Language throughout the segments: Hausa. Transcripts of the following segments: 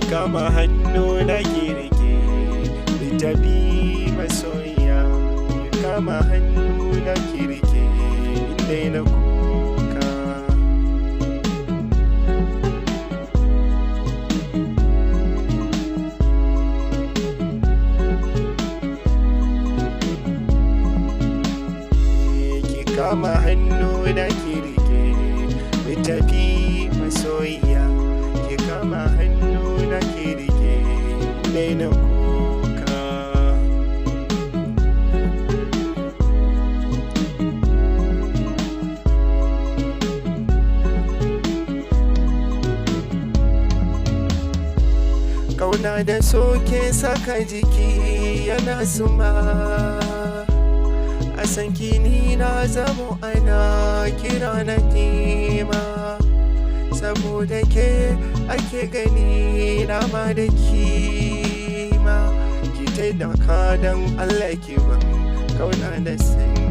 kama hannu na kirke mu tafi masoyiya, ki kama hannu na kirke inda na kuka. Ki kama hannu na kirke mu tafi masoyiya, ki kama hannu na kirke inda na kuka. Kauna da soke saka jiki yana suma, a san kini na zamo ana kira na tema, saboda ke ake gani na ma da kima. Ki taimaka don Allah ki ban kauna da sanyi.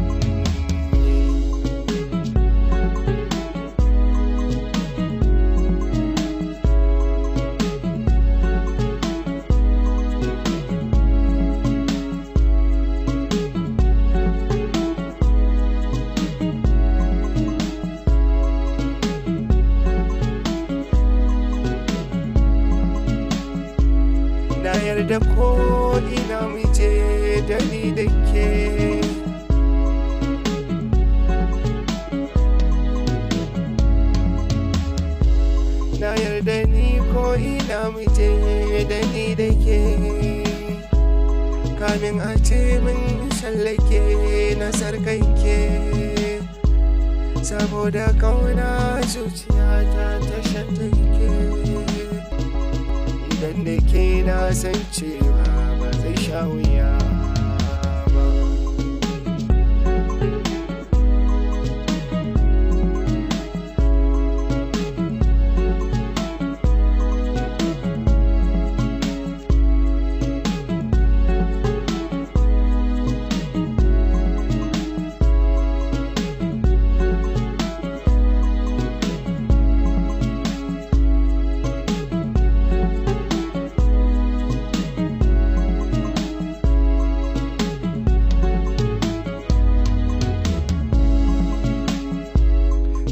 Na yarda ko ina muje da ni da ke, na yarda ni ko ina muje da ni da ke, kamin a ce min shallake na sarkake, saboda kauna zuciyata ta shantake. Idan da ke na san cewa ba zai sha wuya ba.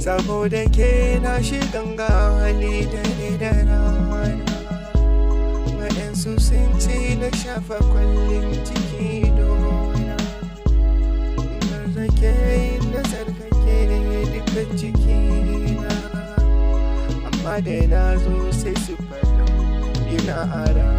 Saboda ke na shigan hali dare da rana, waɗansu sun ce na shafa kwallon ciki dona, barzake na tsarkake dukkan cikina, amma da na zo sai su faɗa ina ara.